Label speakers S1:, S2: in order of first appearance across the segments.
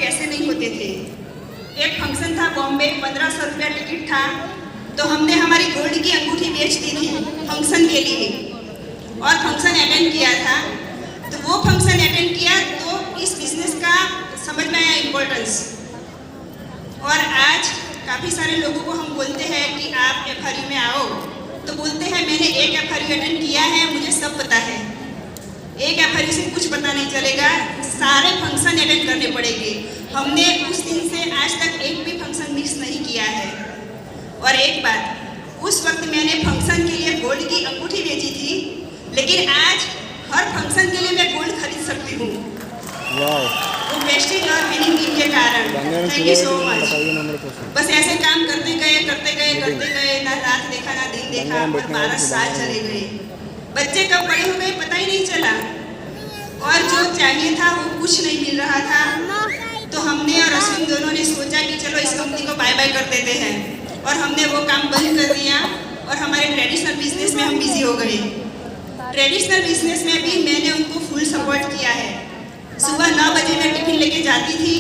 S1: कैसे नहीं होते थे। एक फंक्शन था बॉम्बे, 1500 रुपया टिकट था, तो हमने हमारी गोल्ड की अंगूठी बेच दी थी फंक्शन के लिए और फंक्शन अटेंड किया था। तो वो फंक्शन अटेंड किया तो इस बिजनेस का समझ में आया इम्पोर्टेंस। और आज काफ़ी सारे लोगों को हम बोलते हैं कि आप FRU में आओ, तो बोलते हैं मैंने एक FRU अटेंड किया है, मुझे सब पता है। एक FRU से कुछ पता नहीं चलेगा, सारे फंक्शन अटेंड करने पड़ेंगे। हमने उस दिन से आज तक एक भी फंक्शन मिस नहीं किया है। और एक बात, उस वक्त मैंने फंक्शन के लिए गोल्ड की अंगूठी बेची थी, लेकिन आज हर फंक्शन के लिए मैं गोल्ड खरीद सकती हूँ, वो वेस्टेज और विनिंग टीम के कारण। Thank you so much. बस ऐसे काम करते गए, ना रात देखा ना दिन देखा, और 12 साल चले गए। बच्चे कब बड़े हो गए पता ही नहीं चला, और जो चाहिए था वो कुछ नहीं मिल रहा था। तो हमने और अश्विन दोनों ने सोचा कि चलो इस कंपनी को बाय बाय कर देते हैं, और हमने वो काम बंद कर दिया और हमारे ट्रेडिशनल बिजनेस में हम बिजी हो गए। ट्रेडिशनल बिजनेस में भी मैंने उनको फुल सपोर्ट किया है। सुबह 9 बजे मैं टिफिन लेके जाती थी,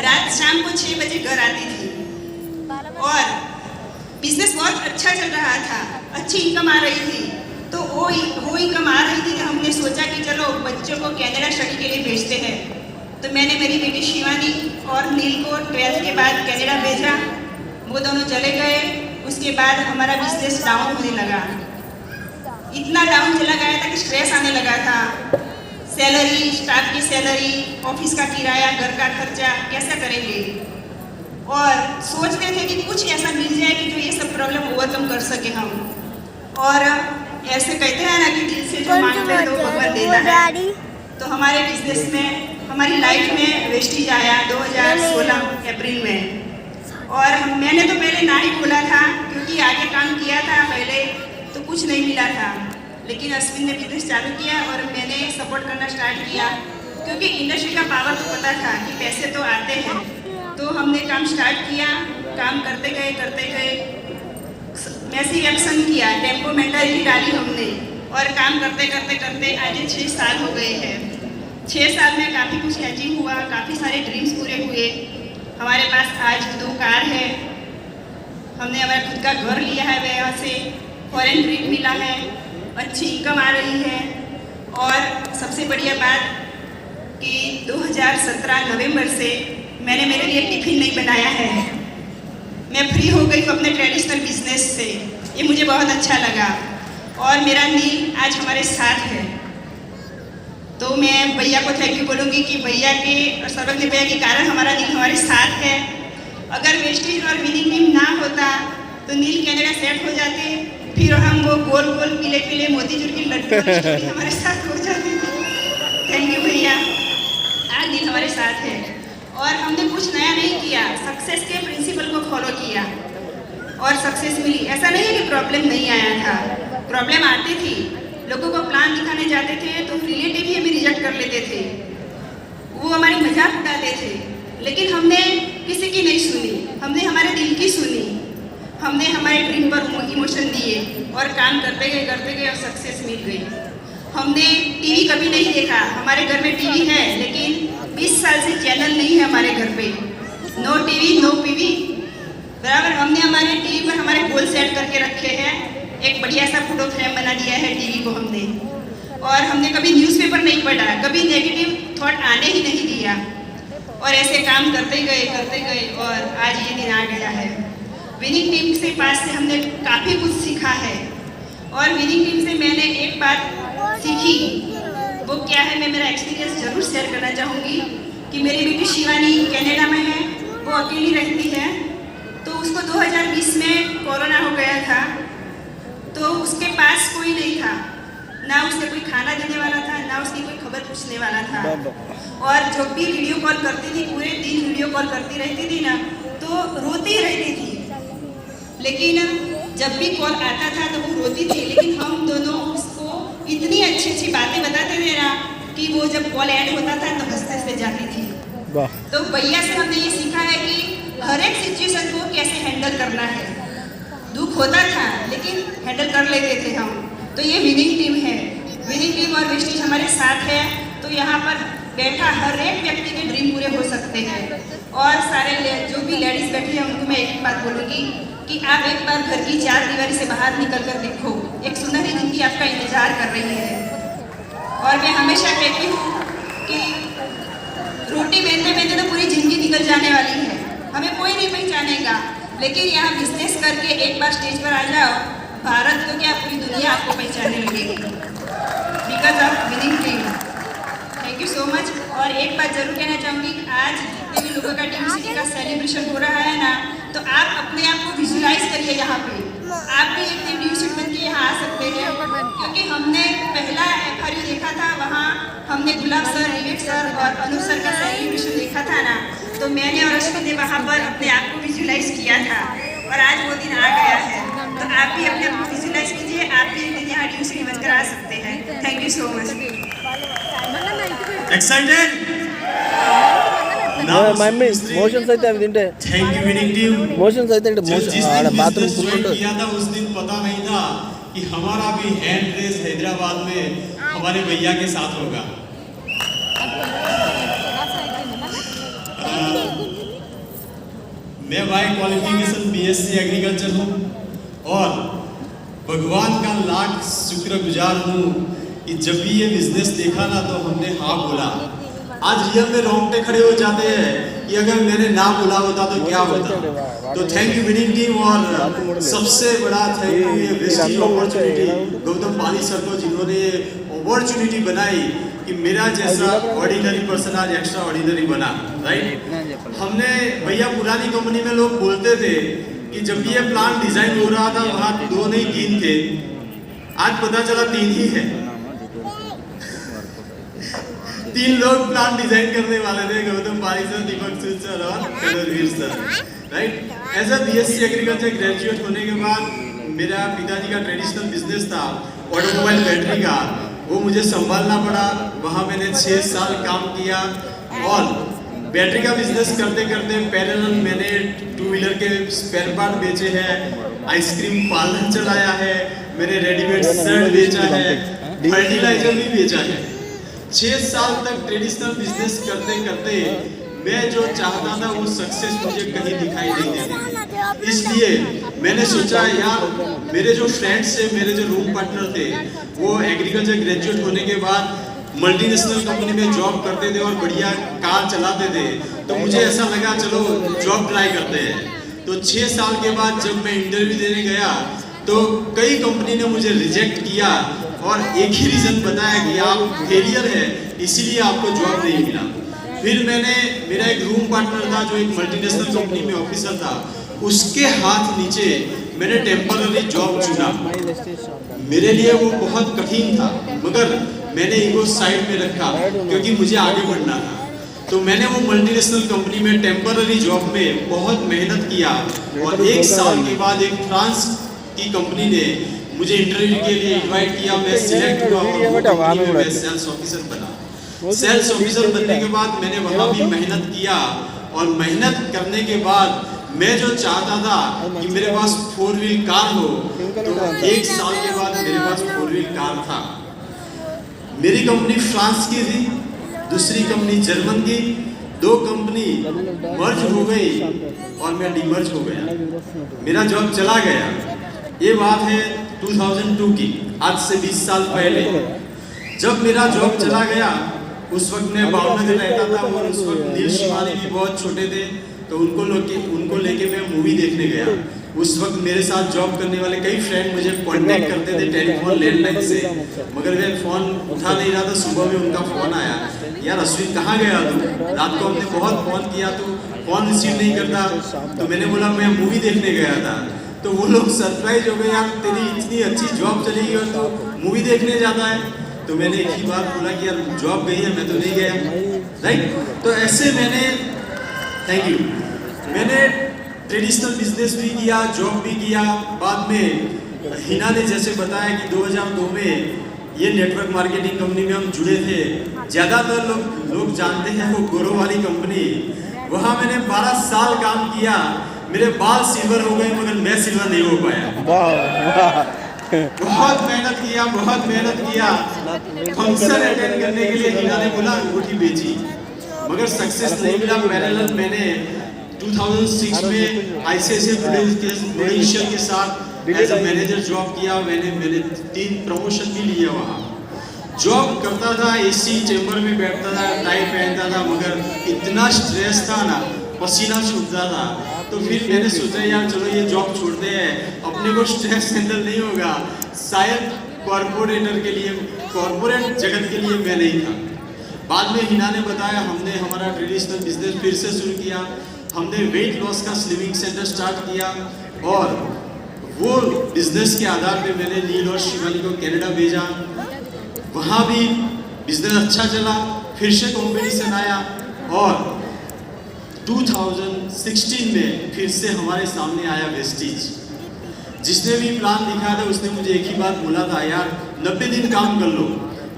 S1: रात शाम को 6 बजे घर आती थी, और बिजनेस बहुत अच्छा चल रहा था, अच्छी इनकम आ रही थी। तो वो इनकम आ रही थी, तो हमने सोचा कि चलो बच्चों को कनाडा स्टडी के लिए भेजते हैं। तो मैंने मेरी बेटी शिवानी और नील को 12th के बाद कनाडा भेजा, वो दोनों चले गए। उसके बाद हमारा बिजनेस डाउन होने लगा, इतना डाउन चला गया था कि स्ट्रेस आने लगा था। सैलरी, स्टाफ की सैलरी, ऑफिस का किराया, घर का खर्चा कैसे करेंगे, और सोचते थे कि कुछ ऐसा मिल जाए कि जो ये सब प्रॉब्लम ओवरकम कर सके हम। और ऐसे कहते हैं ना कि दिल से जो मांगते हैं तो भगवान देता है। तो हमारे बिजनेस में, हमारी लाइफ में वेस्टेज आया 2016 अप्रैल में, और मैंने तो पहले ना ही खोला था, क्योंकि आगे काम किया था पहले तो कुछ नहीं मिला था। लेकिन अश्विन ने बिजनेस चालू किया और मैंने सपोर्ट करना स्टार्ट किया, क्योंकि इंडस्ट्री का पावर तो पता था कि पैसे तो आते हैं। तो हमने काम स्टार्ट किया, काम करते गए, मैसिव एक्शन किया, टेम्पो मेंटालिटी डाली हमने, और काम करते आज 6 साल हो गए हैं। 6 साल में काफ़ी कुछ अचीव हुआ, काफ़ी सारे ड्रीम्स पूरे हुए। हमारे पास आज 2 कार है, हमने हमारा खुद का घर लिया है, वहाँ से फॉरेन ट्रिप मिला है, अच्छी इनकम आ रही है। और सबसे बढ़िया बात कि 2017 नवंबर से मैंने मेरे लिए टिफिन नहीं बनाया है, मैं फ्री हो गई हूँ अपने ट्रेडिशनल बिजनेस से, ये मुझे बहुत अच्छा लगा। और मेरा नील आज हमारे साथ है, तो मैं भैया को थैंक यू बोलूँगी कि भैया के और सर्वज्ञ भैया के कारण हमारा नील हमारे साथ है। अगर वेस्टेज और विनिंग टीम ना होता तो नील कनाडा सेट हो जाते, फिर हम वो गोल गोल पीले मोतीचूर की लड्डू हमारे साथ हो जाती थी। थैंक यू भैया, आज नील हमारे साथ है। और हमने कुछ नया नहीं किया, सक्सेस के प्रिंसिपल को फॉलो किया और सक्सेस मिली। ऐसा नहीं है कि प्रॉब्लम नहीं आया था, प्रॉब्लम आती थी। लोगों को प्लान दिखाने जाते थे तो रिलेटिव ही हमें रिजेक्ट कर लेते थे, वो हमारी मजाक उड़ाते थे, लेकिन हमने किसी की नहीं सुनी, हमने हमारे दिल की सुनी। हमने हमारे ड्रीम पर इमोशन दिए और काम करते गए और सक्सेस मिल गई। हमने टीवी कभी नहीं देखा, हमारे घर में टीवी है लेकिन 20 साल से चैनल नहीं है हमारे घर पे। नो टीवी नो पीवी बराबर। हमने हमारे टीवी पर हमारे गोल सेट करके रखे हैं, एक बढ़िया सा फोटो फ्रेम बना दिया है टीवी को हमने। और हमने कभी न्यूज़पेपर नहीं पढ़ा, कभी नेगेटिव थॉट आने ही नहीं दिया, और ऐसे काम करते गए और आज ये दिन आ गया है। विनिंग टीम से पास से हमने काफ़ी कुछ सीखा है, और विनिंग टीम से मैंने एक बात सीखी, वो क्या है, मैं मेरा एक्सपीरियंस ज़रूर शेयर करना चाहूँगी कि मेरी बेटी शिवानी कनाडा में है, वो अकेली रहती है। तो उसको 2020 में कोरोना हो गया था, तो उसके पास कोई नहीं था, ना उसके कोई खाना देने वाला था, ना उसकी कोई खबर पूछने वाला था। और जब भी वीडियो कॉल करती थी, पूरे दिन वीडियो कॉल करती रहती थी ना, तो रोती रहती थी। लेकिन जब भी कॉल आता था तो वो रोती थी, लेकिन हम दोनों उसको इतनी अच्छी बातें बताते थे ना कि वो जब कॉल ऐड होता था तो हंसते जाती थी। तो भैया से हमने ये सीखा है कि हर एक सिचुएशन को कैसे हैंडल करना है। दुख होता था लेकिन हैंडल कर लेते थे हम। तो ये विनिंग टीम है, विनिंग टीम और वेस्टेज हमारे साथ है। तो यहाँ पर बैठा हर एक व्यक्ति के ड्रीम पूरे हो सकते हैं। और सारे जो भी लेडीज़ बैठी हैं उनको मैं एक ही बात बोलूँगी कि आप एक बार घर की चार दीवारी से बाहर निकल कर देखो, एक सुनहरी जिंदगी आपका इंतजार कर रही है। और मैं हमेशा कहती हूँ कि रोटी बेलते बेलते तो पूरी ज़िंदगी निकल जाने वाली है, हमें कोई नहीं पहचानेगा, लेकिन यहाँ बिजनेस करके एक बार स्टेज पर आ जाओ, भारत तो क्या पूरी दुनिया आपको पहचानने लगेगी, because of winning team. Thank you so much. और एक बात जरूर कहना चाहूँगी, आज जितने भी लोगों का टीम सिटी का सेलिब्रेशन हो रहा है ना, तो आप अपने आप को विजुलाइज करिए, यहाँ पे आप भी एक दिन ड्यू शीट बन के यहाँ आ सकते हैं, क्योंकि हमने पहला FRU देखा था, वहाँ हमने गुलाब सर, विवेक सर और अनु सर का सेलिब्रेशन देखा था ना, तो मैंने और अश्विन ने वहाँ पर अपने आप को विजुलाइज किया था और आज वो दिन आ गया है। तो आप भी अपने आप को विजुलाइज कीजिए, आप भी एक दिन यहाँ ड्यू शीट बनकर आ सकते हैं। Thank you so much.
S2: Excited?
S3: Motions అయితే అవి తింటే
S2: Thank you winning team.
S3: Motions అయితే అంటే
S2: जिस
S3: ఆడ
S2: दिन
S3: బాత్రూమ్
S2: business join
S3: కూర్చుంటుంది.
S2: किया था उस दिन पता नहीं था कि हमारा भी हैंड रेस हैदराबाद में हमारे भैया के साथ होगा। मैं बाय क्वालिफिकेशन BSc एग्रीकल्चर हूँ और भगवान का लाख शुक्रगुजार हूँ कि जब भी ये बिजनेस देखा ना तो हमने हाँ बोला। आज रियल में रोंगटे खड़े हो जाते हैं कि अगर मैंने ना बोला होता तो क्या होता। तो थैंक यू विनिंग टीम और सबसे बड़ा थैंक यू ये best opportunity Gautam Pali sir को, जिन्होंने अपॉर्चुनिटी बनाई कि मेरा जैसा ऑर्डिनरी पर्सन आज एक्स्ट्रा ऑर्डिनरी बना। राइट, हमने भैया पुरानी कंपनी में लोग बोलते थे कि जब ये प्लान डिजाइन हो रहा था वहाँ 2 नहीं 3 थे, आज पता चला 3 ही है। 3 लोग प्लान डिजाइन करने वाले थे, गौतम पाली सर, दीपक सूद सर और Veer sir. Right, as a BSc agriculture graduate होने के बाद मेरा पिताजी का ट्रेडिशनल बिजनेस था ऑटोमोबाइल बैटरी का, वो मुझे संभालना पड़ा। वहाँ मैंने 6 साल काम किया और बैटरी का बिजनेस करते करते पैरेलल मैंने 2 व्हीलर के स्पेयर पार्ट बेचे हैं, आइसक्रीम पार्लर चलाया है, मैंने रेडीमेड शर्ट बेचा है, फर्टिलाइजर भी बेचा है। 6 साल तक ट्रेडिशनल बिजनेस करते करते मैं जो चाहता था वो सक्सेस मुझे कहीं दिखाई नहीं देती। इसलिए मैंने सोचा यार, मेरे जो फ्रेंड्स थे, मेरे जो रूम पार्टनर थे, वो एग्रीकल्चर ग्रेजुएट होने के बाद मल्टीनेशनल कंपनी में जॉब करते थे और बढ़िया कार चलाते थे, तो मुझे ऐसा लगा चलो जॉब ट्राई करते हैं। तो 6 साल के बाद जब मैं इंटरव्यू देने गया तो कई कंपनी ने मुझे रिजेक्ट किया और एक ही रीज़न बताया कि आप फेलियर है, इसीलिए आपको जॉब नहीं मिला। फिर मेरा एक रूम पार्टनर था जो एक मल्टीनेशनल कंपनी में ऑफिसर था, उसके हाथ नीचे मैंने टेम्पररी जॉब चुना। मेरे लिए वो बहुत कठिन था, मगर मैंने ईगो साइड में रखा क्योंकि मुझे आगे बढ़ना था। तो मैंने वो मल्टीनेशनल कंपनी में टेम्पररी जॉब में बहुत मेहनत किया और 1 साल के बाद एक फ्रांस की कंपनी ने मुझे इंटरव्यू के लिए इनवाइट किया। मैं सिलेक्ट हुआ और वो कंपनी में मैं सेल्स ऑफिसर बना। सेल्स ऑफिसर बनने के बाद मैंने वहाँ भी मेहनत किया और मेहनत करने के बाद मैं जो चाहता था कि मेरे पास 4 व्हील कार हो, तो 1 साल के बाद मेरे पास 4 व्हील कार था। मेरी कंपनी फ्रांस की थी, दूसरी कंपनी जर्मन की, 2 कंपनी मर्ज हो गई और मैं डिमर्ज हो गया। मेरा जॉब चला गया। ये बात है 2002 की, आज से 20 साल पहले। जब मेरा जॉब चला गया उस वक्त मैं भावनगर रहता था और उस वक्त नील शिवानी भी बहुत छोटे थे, तो उनको लेके मैं मूवी देखने गया। उस वक्त मेरे साथ जॉब करने वाले कई फ्रेंड मुझे कांटेक्ट करते थे टेलीफोन लैंडलाइन से, मगर मैं फ़ोन उठा नहीं रहा था। सुबह में उनका फ़ोन आया, यार अश्विन कहाँ गया तू? रात को हमने बहुत फ़ोन किया, तू फ़ोन रिसीव नहीं करता। तो मैंने बोला मैं मूवी देखने गया था। तो वो लोग सरप्राइज हो गए, यार तेरी इतनी अच्छी जॉब चली गई और तू मूवी देखने जाता है। तो मैंने एक ही बात बोला कि यार जॉब गई है, मैं तो नहीं गया। राइट, तो ऐसे मैंने ट्रेडिशनल बिजनेस भी किया, जॉब भी किया। बाद में हिना ने जैसे बताया कि 2002 में ये नेटवर्क मार्केटिंग कंपनी में हम जुड़े थे। ज़्यादातर लोग जानते हैं वो गोरो वाली कंपनी। वहाँ मैंने 12 साल काम किया। मेरे बाल सिल्वर हो गए मगर मैं सिल्वर नहीं हो पाया। बहुत मेहनत किया फंक्शन अटेंड करने के लिए। हिना ने बोला अंगूठी बेची, मगर सक्सेस नहीं मिला। पैरेलल मैंने 2006 में ICICI प्रूडेंशियल के साथ एज अ मैनेजर जॉब किया। मैंने 3 प्रमोशन भी लिए वहाँ। जॉब करता था, AC चैम्बर में बैठता था, टाई पहनता था, मगर इतना स्ट्रेस था ना, पसीना छूटता था। तो फिर मैंने सोचा यार चलो ये जॉब छोड़ते हैं, अपने को स्ट्रेस हैंडल नहीं होगा। शायद कॉर्पोरेट जगत के लिए मैं नहीं था। बाद में हिना ने बताया, हमने हमारा ट्रेडिशनल बिजनेस फिर से शुरू किया। हमने वेट लॉस का स्लिमिंग सेंटर स्टार्ट किया और वो बिजनेस के आधार पे मैंने नील और शिवानी को कनाडा भेजा। वहाँ भी बिजनेस अच्छा चला, फिर से कॉम्पिटिशन आया और 2016 में फिर से हमारे सामने आया वेस्टीज। जिसने भी प्लान दिखाया था उसने मुझे एक ही बात बोला था, यार 90 दिन काम कर लो।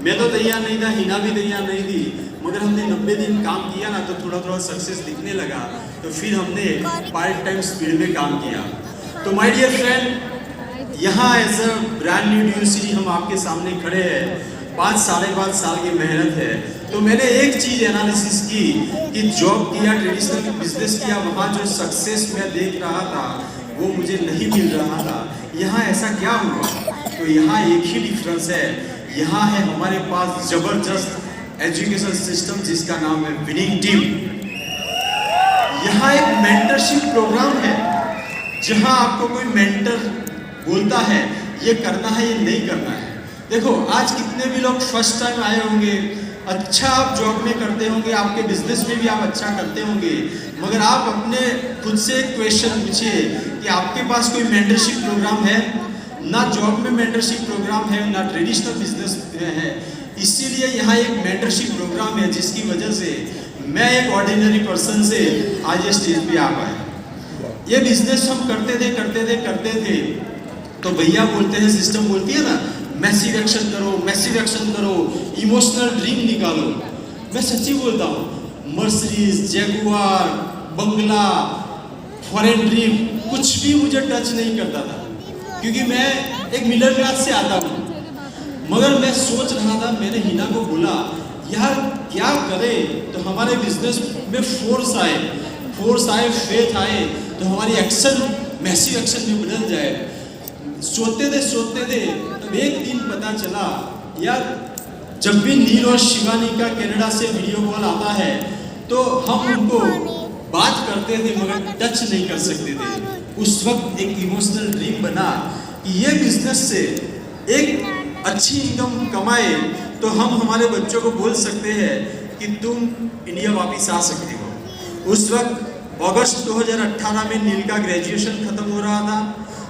S2: मैं तो तैयार नहीं था, हिना भी तैयार नहीं थी, मगर हमने 90 दिन काम किया ना तो थोड़ा सक्सेस दिखने लगा। तो फिर हमने पार्ट टाइम स्पीड में काम किया। तो माय डियर फ्रेंड, यहाँ as a brand new university हम आपके सामने खड़े हैं। 5-5.5 साल की मेहनत है। तो मैंने एक चीज एनालिसिस की कि जॉब किया, ट्रेडिशनल बिजनेस किया, वहाँ जो सक्सेस मैं देख रहा था वो मुझे नहीं मिल रहा था। यहाँ ऐसा क्या हुआ? तो यहाँ एक ही डिफरेंस है, यहाँ है हमारे पास जबरदस्त एजुकेशन सिस्टम जिसका नाम है विनिंग टीम। यहाँ एक मेंटरशिप प्रोग्राम है जहाँ आपको कोई मेंटर बोलता है ये करना है ये नहीं करना है। देखो आज कितने भी लोग फर्स्ट टाइम आए होंगे, अच्छा आप जॉब में करते होंगे, आपके बिजनेस में भी आप अच्छा करते होंगे, मगर आप अपने खुद से एक क्वेश्चन पूछिए कि आपके पास कोई मेंटरशिप प्रोग्राम है? ना जॉब में मेंटरशिप प्रोग्राम है, ना ट्रेडिशनल बिजनेस में है। इसीलिए यहाँ एक मेंटरशिप प्रोग्राम है जिसकी वजह से मैं एक ऑर्डिनरी पर्सन से आज ये स्टेज पे आ पाया। ये बिजनेस हम करते थे तो भैया बोलते हैं, सिस्टम बोलती है ना, मैसिव एक्शन करो, इमोशनल ड्रीम निकालो। मैं सच्ची बोलता हूँ, मर्सिडीज, जैगुआर, बंगला, फॉरेन ड्रीम कुछ भी मुझे टच नहीं करता था, क्योंकि मैं एक मिडिल क्लास से आता हूँ। मगर मैं सोच रहा था, मैंने हिना को बोला यार क्या करें तो हमारे बिजनेस में फोर्स आए, फेथ आए, तो हमारी एक्शन मैसिव एक्शन में बदल जाए। सोचते थे तब एक दिन पता चला यार, जब भी नील और शिवानी का कनाडा से वीडियो कॉल आता है तो हम उनको बात करते थे मगर टच नहीं कर सकते थे। उस वक्त एक इमोशनल ड्रीम बना कि ये बिजनेस से एक अच्छी इनकम कमाए तो हम हमारे बच्चों को बोल सकते हैं कि तुम इंडिया वापस आ सकते हो। उस वक्त अगस्त 2018 में नील का ग्रेजुएशन खत्म हो रहा था।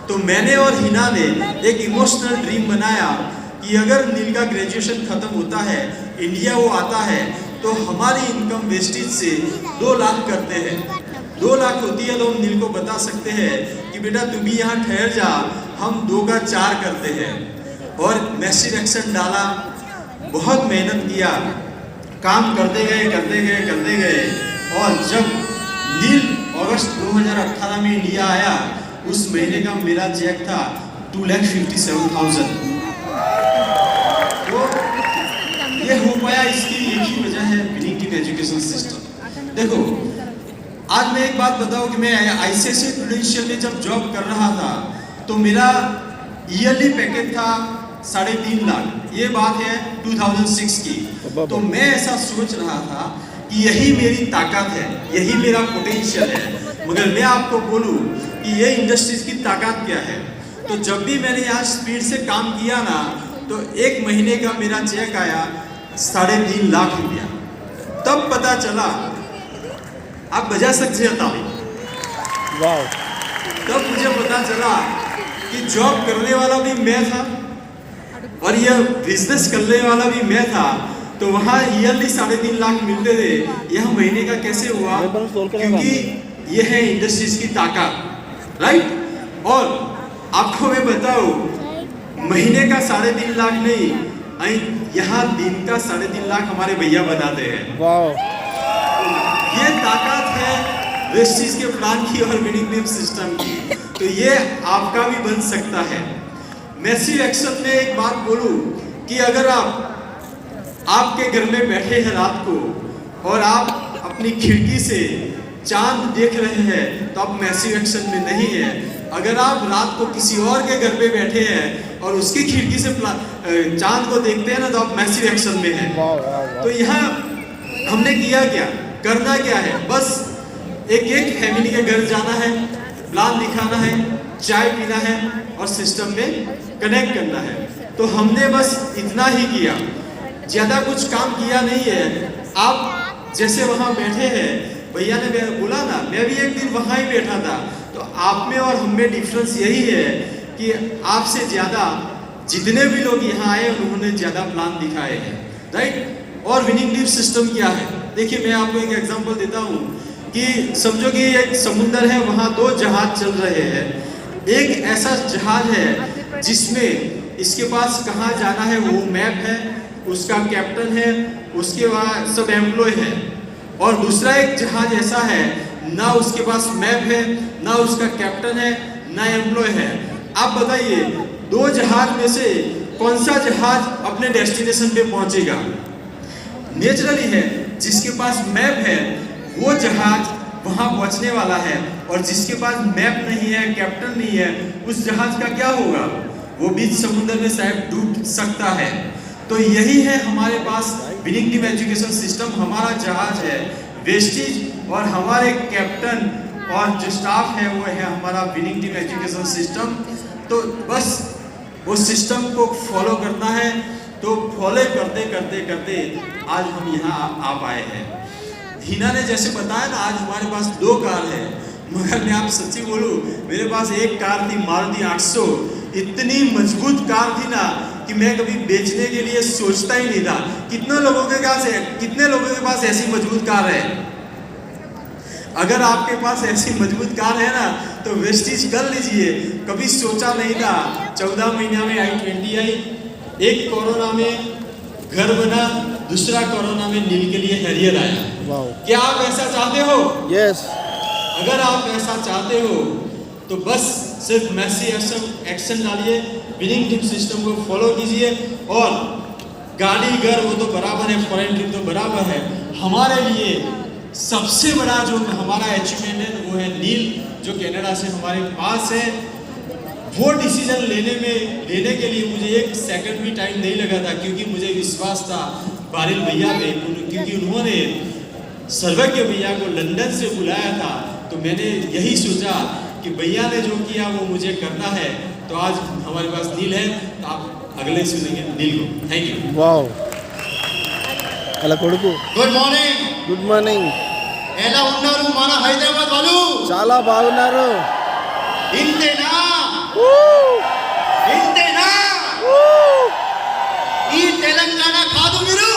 S2: तो मैंने और हिना ने एक इमोशनल ड्रीम बनाया कि अगर नील का ग्रेजुएशन खत्म होता है, इंडिया वो आता है, तो हमारी इनकम वेस्टेज से 2 लाख करते हैं। 2 लाख होती है तो हम नील को बता सकते हैं कि बेटा तू भी यहाँ ठहर जा, हम 2 का 4 करते हैं। और मैसिव एक्शन डाला, बहुत मेहनत किया, काम करते गए और जब नील अगस्त 2018 में इंडिया आया, उस महीने का मेरा चेक था 2,57,000। तो ये हो पाया, इसकी एक ही वजह है विनिंग टीम एजुकेशन सिस्टम। देखो आज मैं एक बात बताऊं कि मैं ICICI प्रूडेंशियल में जब जॉब कर रहा था तो मेरा ईयरली पैकेज था 3.5 लाख। ये बात है 2006 की। तो मैं ऐसा सोच रहा था कि यही मेरी ताकत है, यही मेरा पोटेंशियल है। मगर मैं आपको बोलूं कि ये इंडस्ट्रीज की ताकत क्या है। तो जब भी मैंने यहाँ स्पीड से काम किया ना तो 1 महीने का मेरा चेक आया 3.5 लाख रुपया। तब पता चला, आप बजा सकते हैं ताली। तब मुझे पता चला कि जॉब करने वाला भी मैं था और यह बिजनेस करने वाला भी मैं था। तो वहाँ ईयरली 3.5 लाख मिलते थे, यह महीने का कैसे हुआ? क्योंकि ये है इंडस्ट्रीज की ताकत, राइट। और आपको मैं बताऊं, महीने का 3.5 लाख नहीं, यहाँ दिन का 3.5 लाख हमारे भैया बनाते हैं। ये ताकत है वेस्टीज के प्लान की और विनिंग टीम सिस्टम की। तो ये आपका भी बन सकता है। मैसिव एक्शन में एक बात बोलूं कि अगर आप आपके घर में बैठे हैं रात को और आप अपनी खिड़की से चांद देख रहे हैं तो आप मैसिव एक्शन में नहीं है। अगर आप रात को किसी और के घर पे बैठे हैं और उसकी खिड़की से चांद को देखते हैं ना तो आप मैसिव एक्शन में हैं। तो यहाँ हमने किया क्या, करना क्या है, बस एक एक फैमिली के घर जाना है, प्लान दिखाना है, चाय पीना है और सिस्टम में कनेक्ट करना है। तो हमने बस इतना ही किया, ज़्यादा कुछ काम किया नहीं है। आप जैसे वहाँ बैठे हैं, भैया ने बोला ना, मैं भी एक दिन वहाँ ही बैठा था। तो आप में और हम में डिफरेंस यही है कि आपसे ज़्यादा जितने भी लोग यहाँ आए उन्होंने ज़्यादा प्लान दिखाए हैं, राइट। और विनिंग लीव सिस्टम क्या है, देखिए मैं आपको एक एग्जांपल देता हूँ कि समझो कि एक समुंदर है, वहाँ 2 जहाज चल रहे हैं। एक ऐसा जहाज है जिसमें इसके पास कहाँ जाना है वो मैप है, उसका कैप्टन है, उसके वहाँ सब एम्प्लॉय है। और दूसरा एक जहाज ऐसा है, ना उसके पास मैप है, ना उसका कैप्टन है, ना एम्प्लॉय है। आप बताइए 2 जहाज में से कौन सा जहाज अपने डेस्टिनेशन पे पहुंचेगा? नेचुरली है जिसके पास मैप है वो जहाज वहां पहुंचने वाला है, और जिसके पास मैप नहीं है, कैप्टन नहीं है, उस जहाज का क्या होगा? वो बीच समुद्र में शायद डूब सकता है। तो यही है हमारे पास विनिंग टीम एजुकेशन सिस्टम। हमारा जहाज है वेस्टिज और हमारे कैप्टन और जो स्टाफ है वो है हमारा विनिंग टीम एजुकेशन सिस्टम। तो बस वो सिस्टम को फॉलो करना है। तो फॉलो करते करते करते आज हम यहाँ आ पाए हैं। हिना ने जैसे बताया ना, आज हमारे पास 2 कार है, मगर मैं आप सच्ची बोलूं मेरे पास एक कार थी मारुति 800। इतनी मजबूत कार थी ना कि मैं कभी बेचने के लिए सोचता ही नहीं था। कितने लोगों के पास ऐसी मजबूत कार है? अगर आपके पास ऐसी मजबूत कार है ना तो वेस्टिज कर लीजिए। कभी सोचा नहीं था, 14 महीना में i20 आई, एक कोरोना में घर बना, दूसरा कोरोना में नील के लिए हैरियर आया। क्या आप ऐसा चाहते हो?
S3: यस।
S2: अगर आप ऐसा चाहते हो तो बस सिर्फ मैसिव एक्शन डालिए, विनिंग टीम सिस्टम को फॉलो कीजिए। और गाड़ी घर वो तो बराबर है, फॉरेन ट्रिप तो बराबर है। हमारे लिए सबसे बड़ा जो हमारा अचीवमेंट है वो है नील, जो कनाडा से हमारे पास है। वो डिसीजन लेने के लिए मुझे 1 सेकंड भी टाइम नहीं लगा था, क्योंकि मुझे विश्वास था बारिल भैया पे, क्योंकि उन्होंने सर्वज्ञ भैया को लंदन से बुलाया था। तो मैंने यही सोचा कि भैया ने जो किया वो मुझे करना है। तो आज हमारे पास नील है, तो आप अगले सुनेंगे नील को। Thank you.
S3: వావ్, అలా కొడుకు.
S4: Good morning.
S3: Good morning.
S4: ఎలా ఉన్నారు మన హైదరాబాద్ వాళ్ళు?
S3: చాలా బాగున్నారు.
S4: ఇంతేనా? ఇంతేనా? ఈ తెలంగాణ కాదు మీరు?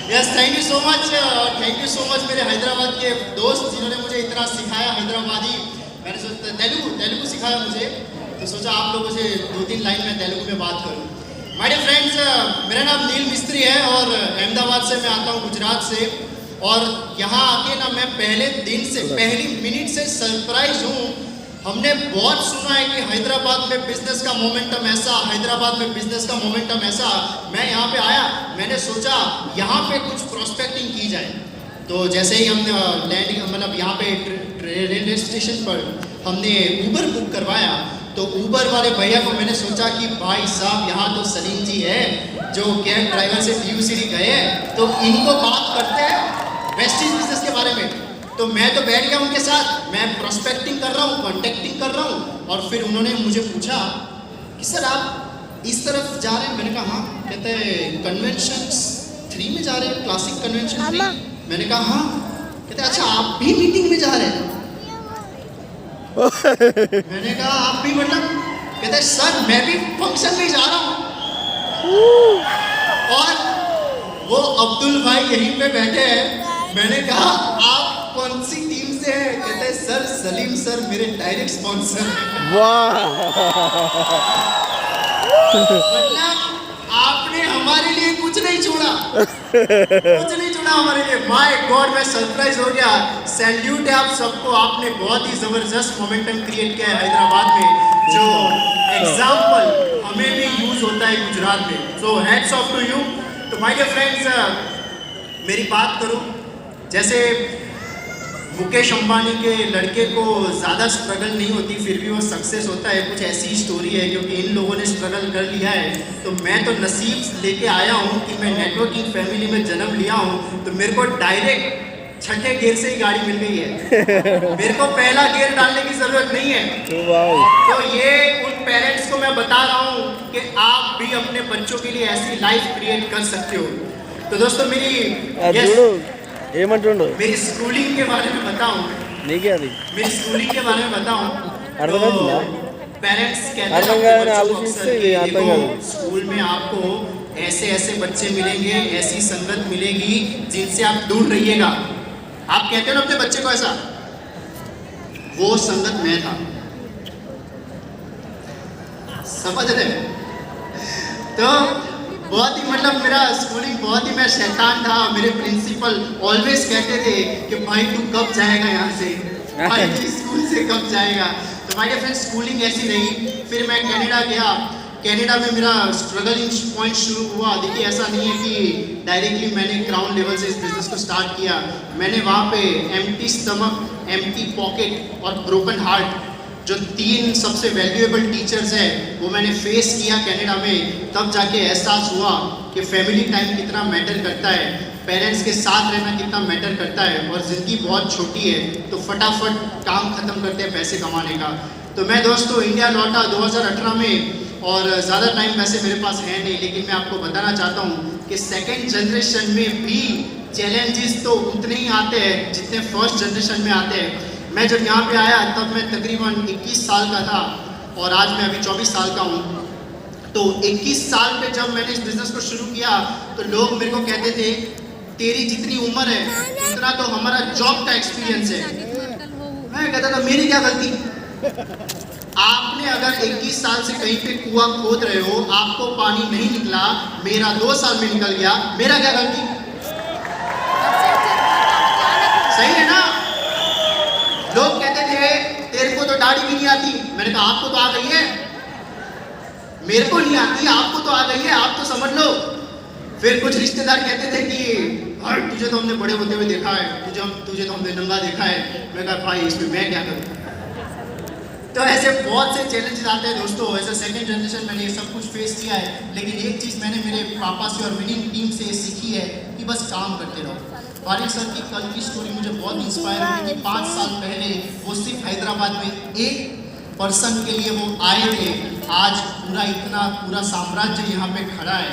S4: Yes, thank you so much मेरे हैदराबाद के दोस्त जिन्होंने मुझे इतना सिखाया हैदराबादी। मैंने सोचा तेलुगु सिखाया मुझे, तो सोचा आप लोगों से 2-3 लाइन में तेलुगु में बात करूं। माय डियर फ्रेंड्स, मेरा नाम नील मिस्त्री है और अहमदाबाद से मैं आता हूं, गुजरात से। और यहाँ आके ना मैं पहले दिन से, पहली मिनट से सरप्राइज हूँ। हमने बहुत सुना है कि हैदराबाद में बिजनेस का मोमेंटम ऐसा, हैदराबाद में बिजनेस का मोमेंटम ऐसा। मैं यहाँ पे आया, मैंने सोचा यहाँ पे कुछ प्रोस्पेक्टिंग की जाए। तो जैसे ही हम लैंडिंग, मतलब यहाँ पे रेलवे स्टेशन पर हमने ऊबर बुक करवाया, तो ऊबर वाले भैया को मैंने सोचा कि भाई साहब यहाँ तो सलीम जी है जो कैब ड्राइवर से PUCD गए हैं, तो इनको बात करते हैं वेस्टिज बिजनेस के बारे में। तो मैं तो बैठ गया उनके साथ, मैं प्रोस्पेक्टिंग कर रहा हूँ, कॉन्टेक्टिंग कर रहा हूँ। और फिर उन्होंने मुझे पूछा कि सर आप इस तरफ जा रहे हैं? मैंने कहा हाँ। कहते हैं कन्वेंशन 3 में जा रहे हैं, क्लासिक कन्वेंशन 3। मैंने कहा हाँ। कहते अच्छा आप भी मीटिंग में जा रहे हैं? मैंने कहा आप भी, मतलब? कहते सर मैं भी फंक्शन में जा रहा हूँ। और वो अब्दुल भाई यहीं पे बैठे हैं। मैंने कहा आप कौन सी टीम से है? कहते सर सलीम सर मेरे डायरेक्ट स्पॉन्सर।
S3: वाह,
S4: मतलब आपने हमारे लिए कुछ नहीं छोड़ा, कुछ नहीं छोड़ा। इतना हमारे लिए, माय गॉड मैं सरप्राइज हो गया। सैल्यूट है आप सबको, आपने बहुत ही जबरदस्त मोमेंटम क्रिएट किया है हैदराबाद में, जो एग्जाम्पल हमें भी यूज होता है गुजरात में। So hats off to you. तो माय डियर फ्रेंड्स, मेरी बात करूं, जैसे मुकेश अंबानी के लड़के को ज़्यादा स्ट्रगल नहीं होती फिर भी वो सक्सेस होता है, कुछ ऐसी ही स्टोरी है, क्योंकि इन लोगों ने स्ट्रगल कर लिया है। तो मैं तो नसीब लेके आया हूँ कि मैं नेटवर्किंग फैमिली में जन्म लिया हूँ, तो मेरे को डायरेक्ट छठे गियर से ही गाड़ी मिल गई है। मेरे को पहला गियर डालने की ज़रूरत नहीं है। तो ये उन पेरेंट्स को मैं बता रहा हूँ कि आप भी अपने बच्चों के लिए ऐसी लाइफ क्रिएट कर सकते हो। तो दोस्तों मेरी स्कूलिंग के बारे में बताऊं, मेरी स्कूलिंग के बारे में बताऊं, तो पेरेंट्स कहते हैं बच्चों को अक्सर कि देखो स्कूल में आपको ऐसे ऐसे बच्चे मिलेंगे, ऐसी संगत मिलेगी जिनसे आप दूर रहिएगा। आप कहते हो ना अपने बच्चे को ऐसा, वो संगत मैं था, समझ रहे? तो बहुत ही मतलब मेरा स्कूलिंग बहुत ही, मैं शैतान था। मेरे प्रिंसिपल ऑलवेज कहते थे कि भाई तू कब जाएगा यहाँ से, भाई तू स्कूल से कब जाएगा। तो माय डियर फ्रेंड्स, स्कूलिंग ऐसी रही। फिर मैं कनाडा गया, कनाडा में मेरा स्ट्रगलिंग पॉइंट शुरू हुआ। देखिए ऐसा नहीं है कि डायरेक्टली मैंने ग्राउंड लेवल से इस बिजनेस को स्टार्ट किया। मैंने वहाँ पे एम्प्टी स्टमक, एम्प्टी पॉकेट और ब्रोकन हार्ट, जो 3 सबसे वैल्यूएबल टीचर्स हैं, वो मैंने फेस किया कनाडा में। तब जाके एहसास हुआ कि फैमिली टाइम कितना मैटर करता है, पेरेंट्स के साथ रहना कितना मैटर करता है, और ज़िंदगी बहुत छोटी है, तो फटाफट काम ख़त्म करते हैं पैसे कमाने का। तो मैं दोस्तों इंडिया लौटा 2018 में, और ज़्यादा टाइम वैसे मेरे पास है नहीं, लेकिन मैं आपको बताना चाहता हूँ कि सेकेंड जनरेशन में भी चैलेंजेस तो उतने ही आते हैं जितने फर्स्ट जनरेशन में आते हैं। मैं जब यहाँ पे आया तब मैं तकरीबन 21 साल का था, और आज मैं अभी 24 साल का हूँ। तो 21 साल पे जब मैंने इस बिज़नेस को शुरू किया तो लोग मेरे को कहते थे तेरी जितनी उम्र है उतना तो हमारा जॉब का एक्सपीरियंस है। मैं कहता था मेरी क्या गलती, आपने अगर 21 साल से कहीं पे कुआं खोद रहे हो, आपको पानी नहीं निकला, मेरा 2 साल में निकल गया, मेरा क्या गलती? सही है ना? लोग कहते थे तेरे को तो दाढ़ी भी नहीं आती। मैंने कहा आपको तो आ गई है, मेरे को नहीं आती, आपको तो आ गई है, आप तो समझ लो। फिर कुछ रिश्तेदार कहते थे कि हर तुझे तो हमने बड़े होते हुए देखा है, तुझे तो हमने नंगा देखा है। मैं कहा भाई इसमें मैं क्या करूँ? तो ऐसे बहुत से चैलेंजेस आते हैं दोस्तों। ऐसे सेकेंड जनरेशन मैंने ये सब कुछ फेस किया है, लेकिन एक चीज़ मैंने मेरे पापा से और विनिंग टीम से सीखी है कि बस काम करते रहो। वारिक सर की कल की स्टोरी मुझे बहुत इंस्पायर हुई कि 5 साल पहले वो सिर्फ हैदराबाद में एक पर्सन के लिए वो आए थे, आज पूरा साम्राज्य यहाँ पे खड़ा है।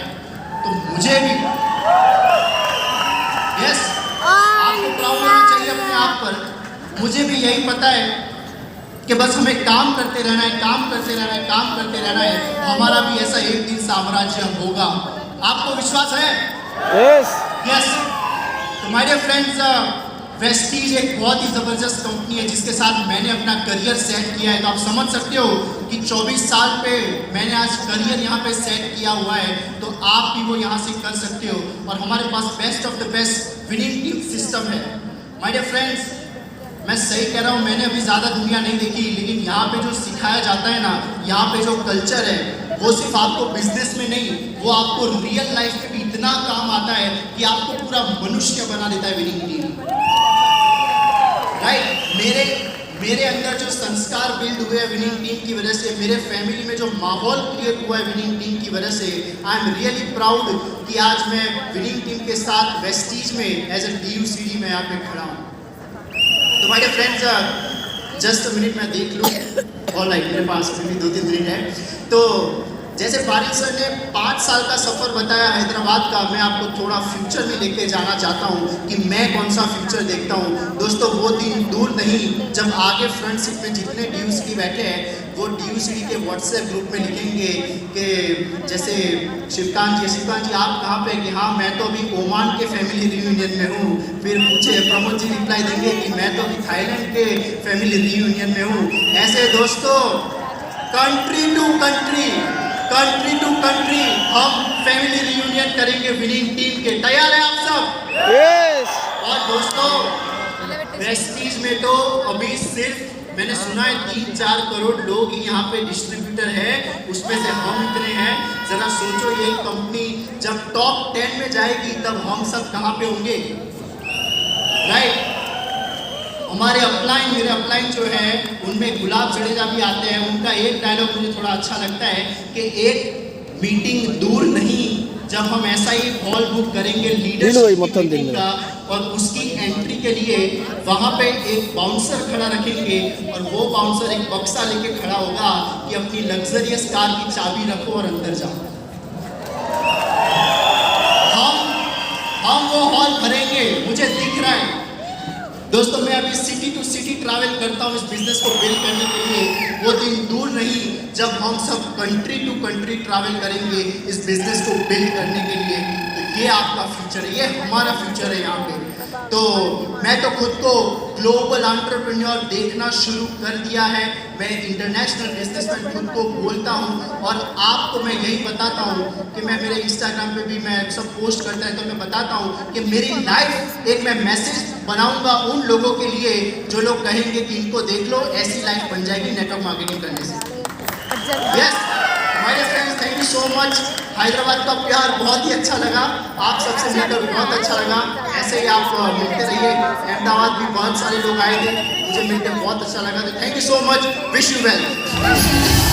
S4: तो मुझे भी यस आपको प्राउड होना चाहिए अपने आप पर। मुझे भी यही पता है कि बस हमें काम करते रहना है, काम करते रहना है, काम करते रहना है। हमारा भी ऐसा एक दिन साम्राज्य होगा। आपको विश्वास है? यस। तो माय डियर फ्रेंड्स, वेस्टीज एक बहुत ही ज़बरदस्त कंपनी है जिसके साथ मैंने अपना करियर सेट किया है। तो आप समझ सकते हो कि 24 साल पे मैंने आज करियर यहाँ पे सेट किया हुआ है, तो आप भी वो यहाँ से कर सकते हो। और हमारे पास best of the best winning team system है। माय डियर फ्रेंड्स, मैं सही कह रहा हूँ, मैंने अभी ज़्यादा दुनिया नहीं देखी, लेकिन यहाँ पे जो सिखाया जाता है ना, यहाँ पे जो कल्चर है, वो सिर्फ आपको बिजनेस में नहीं, वो आपको रियल लाइफ में भी इतना काम आता है कि आपको पूरा मनुष्य बना देता है विनिंग टीम। राइट? मेरे अंदर जो संस्कार बिल्ड हुए हैं विनिंग टीम की वजह से, मेरे फैमिली में जो माहौल क्रिएट हुआ है विनिंग टीम की वजह से, आई एम रियली प्राउड कि आज मैं विनिंग टीम के साथ वेस्टीज में एज ए DUCD में यहाँ पे खड़ा हूँ। तो my dear friends, just minute मैं देख लूँ। ऑलराइट, मेरे पास अभी भी 2-3 मिनट है। तो जैसे वारिक सर ने 5 साल का सफ़र बताया हैदराबाद का, मैं आपको थोड़ा फ्यूचर में लेके जाना चाहता हूँ कि मैं कौन सा फ्यूचर देखता हूँ। दोस्तों वो दिन दूर नहीं जब आगे फ्रंट सीट में जितने DUCD बैठे हैं वो DUCD के व्हाट्सएप ग्रुप में लिखेंगे कि जैसे शिवकांत जी आप कहाँ पे? कि हाँ मैं तो अभी ओमान के फैमिली रियूनियन में हूँ। फिर पूछे प्रमोद जी रिप्लाई देंगे कि मैं तो अभी थाईलैंड के फैमिली रियूनियन में हूँ। ऐसे दोस्तों country to country, country to country हम फैमिली रियूनियन करेंगे विनिंग टीम के। तैयार है आप सब?
S3: यस।
S4: और दोस्तों वेस्टीज में तो अभी सिर्फ मैंने सुना है 3-4 करोड़ लोग ही यहाँ पे डिस्ट्रीब्यूटर है, उसमें से हम इतने हैं। जरा सोचो ये कंपनी जब टॉप 10 में जाएगी तब हम सब कहाँ पे होंगे, राइट? हमारे अपलाइन, मेरे अपलाइन जो है उनमें गुलाब जडेजा भी आते हैं। उनका एक डायलॉग मुझे थोड़ा अच्छा लगता है कि एक मीटिंग दूर नहीं, जब हम ऐसा ही हॉल बुक करेंगे लीडरशिप मीटिंग का और उसकी एंट्री के लिए वहाँ पे एक बाउंसर खड़ा रखेंगे और वो बाउंसर एक बक्सा लेके खड़ा होगा कि अपनी लग्जरियस कार की चाबी रखो और अंदर जाओ। हम वो हॉल भरेंगे, मुझे दिख रहा है। दोस्तों मैं अभी सिटी टू सिटी ट्रैवल करता हूँ इस बिजनेस को बिल्ड करने के लिए। वो दिन दूर नहीं जब हम सब कंट्री टू कंट्री ट्रैवल करेंगे इस बिजनेस को बिल्ड करने के लिए। तो ये आपका फ्यूचर है, ये हमारा फ्यूचर है यहाँ पे। तो मैं तो खुद को ग्लोबल एंटरप्रेन्योर देखना शुरू कर दिया है। मैं इंटरनेशनल बिजनेसमैन खुद को बोलता हूँ और आपको मैं यही बताता हूँ कि मैं मेरे इंस्टाग्राम पे भी मैं सब पोस्ट करता है तो मैं बताता हूँ कि मेरी लाइफ एक मैं मैसेज बनाऊंगा उन लोगों के लिए जो लोग कहेंगे कि इनको देख लो ऐसी लाइफ बन जाएगी नेटवर्क मार्केटिंग करने से। Yes my friends, thank you so much. Hyderabad का प्यार बहुत ही अच्छा लगा, आप सबसे मिलकर बहुत अच्छा लगा। ऐसे ही आप मिलते रहिए। अहमदाबाद भी बहुत सारे लोग आए थे, मुझे मिलकर बहुत अच्छा लगा। तो thank you so much, wish you well.